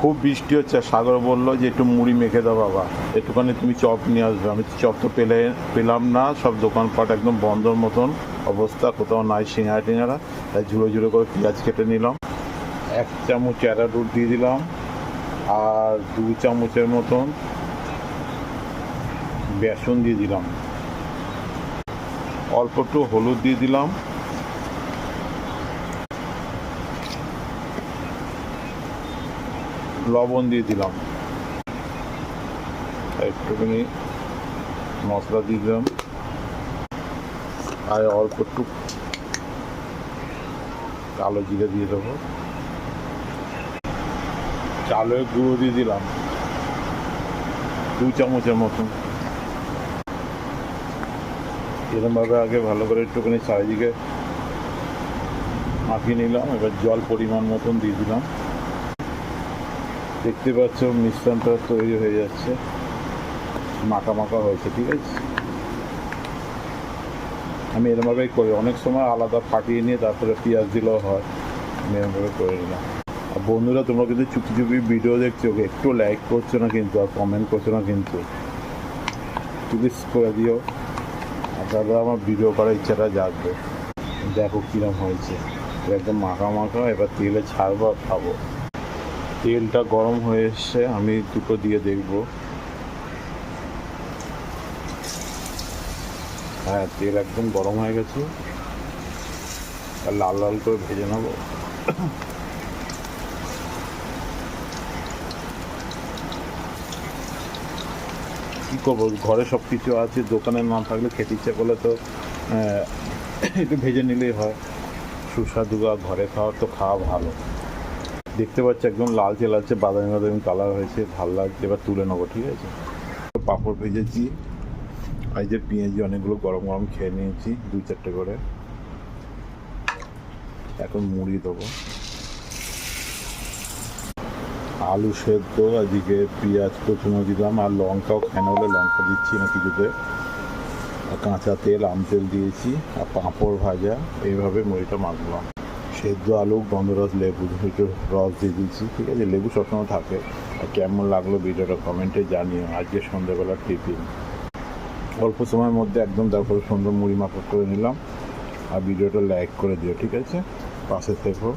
খুব বৃষ্টি হচ্ছে। সাগর বললো যে একটু মুড়ি মেখে দাও বাবা, একটুখানি তুমি চপ নিয়ে আসবে। আমি চপ তো পেলাম না, সব দোকানপাট একদম বন্ধর মতন অবস্থা, কোথাও নাই সিঙ্গারা টিঙ্গারা। তাই ঝুড়ো ঝুড়ো করে পেঁয়াজ কেটে নিলাম, 1 চামচ অ্যারারুট দিয়ে দিলাম, আর 2 চামচের মতন বেসন দিয়ে দিলাম, অল্প একটু হলুদ দিয়ে দিলাম, লবণ দিয়ে দিলাম, একটুখানি মশলা দিয়ে দিলাম, আর অল্প একটু কালো জিরে দিয়ে দেবো, চালের গুঁড়ো দিয়ে দিলাম 2 চামচের মতন। এরকমভাবে আগে ভালো করে একটুখানি চারিদিকে মাখিয়ে নিলাম। এবার জল পরিমাণ মতন দিয়ে দিলাম। দেখতে পাচ্ছ মিশ্রণটা তৈরি হয়ে যাচ্ছে, মাখা মাখা হয়েছে, ঠিক আছে। আমি এরমভাবেই করি, অনেক সময় আলাদা ফাটিয়ে নিয়ে তারপরে পেঁয়াজ দিলেও হয়, আমি এরমভাবে করে নিলাম। আর বন্ধুরা, তোমরা কিন্তু চুপি চুপি ভিডিও দেখছো, একটু লাইক করছো না কিন্তু, আর কমেন্ট করছো না কিন্তু, প্লিজ করে দিও, আর তারপরে আমার ভিডিও করার ইচ্ছাটা জাগবে। দেখো কীরকম হয়েছে, একদম মাখা মাখা। এবার তেলে ছাড়বো আর খাবো। তেলটা গরম হয়ে এসছে, আমি দুটো দিয়ে দেখবো। হ্যাঁ, তেল একদম গরম হয়ে গেছে, আর লাল লাল করে ভেজে নেবো। কী করবো, ঘরে সব কিছু আছে, দোকানে না থাকলে খেতে ইচ্ছে করলে তো একটু ভেজে নিলেই হয়। সুস্বাদু ঘরে খাওয়ার তো খাওয়া ভালো। দেখতে পাচ্ছি একদম লালচে লালচে বাদামি বাদামি কালার হয়েছে, ভালো লাগছে। এবার তুলে নেবো, ঠিক আছে। পাঁপড় ভেজেছি, এই যে পেঁয়াজি অনেকগুলো গরম গরম খেয়ে নিয়েছি, 2-4টে করে। এখন মুড়ি দেবো, আলু সেদ্ধ, এদিকে পেঁয়াজ কুচনো দিলাম, আর লঙ্কাও খায় না বলে লঙ্কা দিচ্ছি না কিছুতে। কাঁচা তেল, আম তেল দিয়েছি, আর পাঁপড় ভাজা, এইভাবে মুড়িটা মাখলাম। সেদ্ধ আলু, গন্ধরস, লেবু একটু রস দিয়ে দিয়েছি, ঠিক আছে। লেবু সবসময় থাকে। আর কেমন লাগলো ভিডিওটা কমেন্টে জানিও। আজকে সন্ধ্যাবেলার টিফিন অল্প সময়ের মধ্যে একদম, তারপরে সুন্দর মুড়ি মাখা করে নিলাম। আর ভিডিওটা লাইক করে দিও, ঠিক আছে, পাশে থেকো।